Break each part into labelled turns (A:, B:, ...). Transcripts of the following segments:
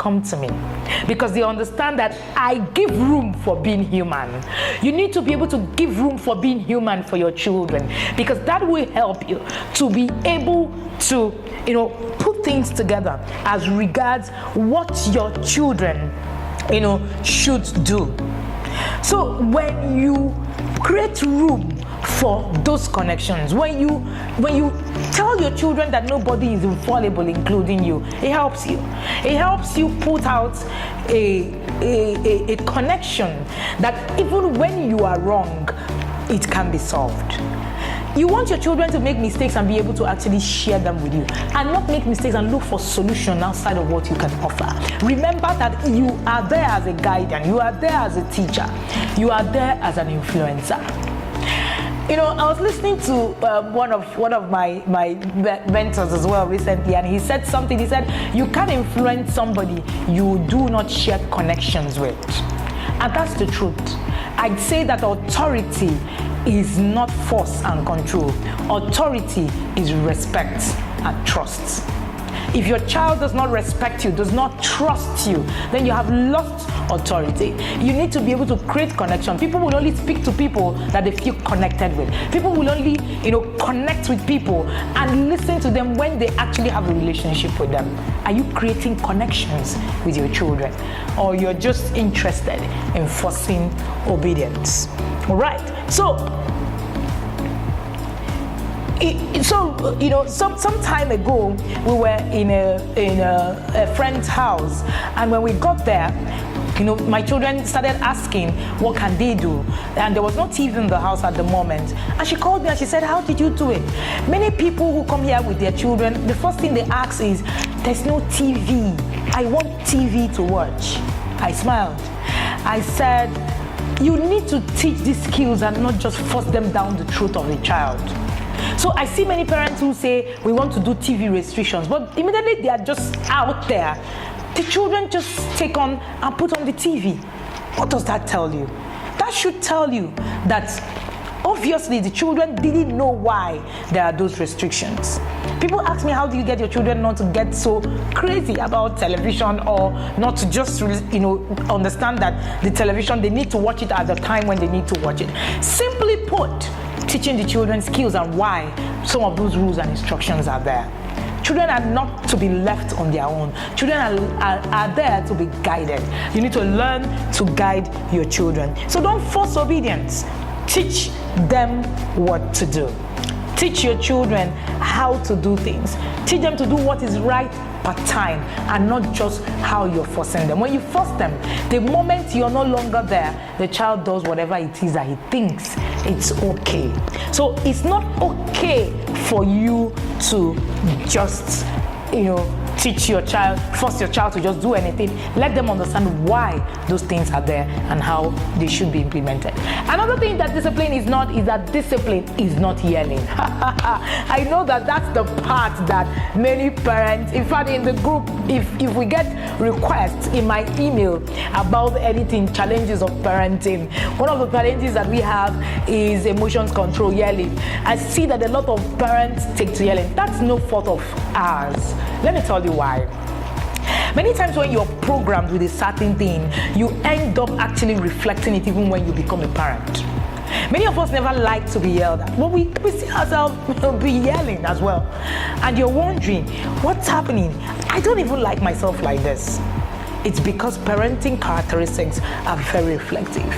A: come to me because they understand that I give room for being human. You need to be able to give room for being human for your children, because that will help you to be able to, put things together as regards what your children, should do. So when you create room for those connections, when you tell your children that nobody is infallible, including you, it helps you. It helps you put out a connection that even when you are wrong, it can be solved. You want your children to make mistakes and be able to actually share them with you, and not make mistakes and look for solution outside of what you can offer. Remember that you are there as a guardian, you are there as a teacher, you are there as an influencer. I was listening to one of my mentors as well recently, and he said something. He said, you can't influence somebody you do not share connections with. And that's the truth. I'd say that authority is not force and control. Authority is respect and trust. If your child does not respect you, does not trust you, then you have lost authority. You need to be able to create connection. People will only speak to people that they feel connected with. People will only, connect with people and listen to them when they actually have a relationship with them. Are you creating connections with your children, or you're just interested in forcing obedience? All right. Some time ago, we were in a friend's house, and when we got there, my children started asking, what can they do? And there was no TV in the house at the moment. And she called me and she said, how did you do it? Many people who come here with their children, the first thing they ask is, there's no TV. I want TV to watch. I smiled. I said, you need to teach these skills and not just force them down the throat of the child. So I see many parents who say, we want to do TV restrictions, but immediately they are just out there. The children just take on and put on the TV. What does that tell you? That should tell you that obviously the children didn't know why there are those restrictions. People ask me, how do you get your children not to get so crazy about television, or not to just understand that the television, they need to watch it at the time when they need to watch it. Simply put, teaching the children skills and why some of those rules and instructions are there. Children are not to be left on their own. Children are there to be guided. You need to learn to guide your children. So don't force obedience. Teach them what to do. Teach your children how to do things. Teach them to do what is right per time, and not just how you're forcing them. When you force them, the moment you're no longer there, the child does whatever it is that he thinks it's okay. So it's not okay for you to just, teach your child, force your child to just do anything. Let them understand why those things are there and how they should be implemented. Another thing that discipline is not yelling. I know that that's the part that many parents, in fact in the group, if we get requests in my email about anything, challenges of parenting, one of the challenges that we have is emotions control, yelling. I see that a lot of parents take to yelling. That's no fault of ours. Let me tell you why. Many times when you're programmed with a certain thing, you end up actually reflecting it even when you become a parent. Many of us never like to be yelled at, but we see ourselves be yelling as well. And you're wondering, what's happening? I don't even like myself like this. It's because parenting characteristics are very reflective.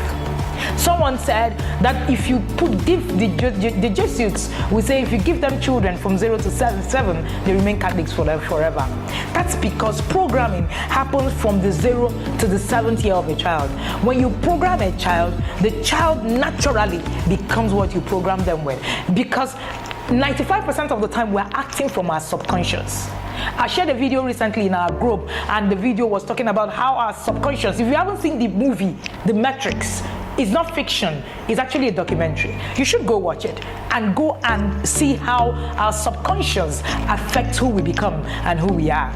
A: Someone said that if you the Jesuits, we say if you give them children from 0 to 7, they remain Catholics forever. That's because programming happens from the 0 to the 7th year of a child. When you program a child, the child naturally becomes what you program them with, because 95% of the time we're acting from our subconscious. I shared a video recently in our group, and the video was talking about how our subconscious, if you haven't seen the movie The Matrix, it's not fiction, it's actually a documentary. You should go watch it and go and see how our subconscious affects who we become and who we are.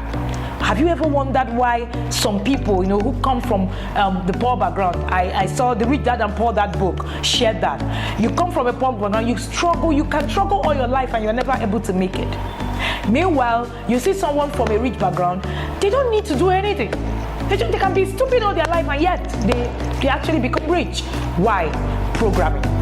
A: Have you ever wondered why some people, who come from the poor background, I saw the Rich Dad and Poor Dad book, shared that. You come from a poor background, you can struggle all your life and you're never able to make it. Meanwhile, you see someone from a rich background, they don't need to do anything. They can be stupid all their life and yet they actually become rich. Why? Programming.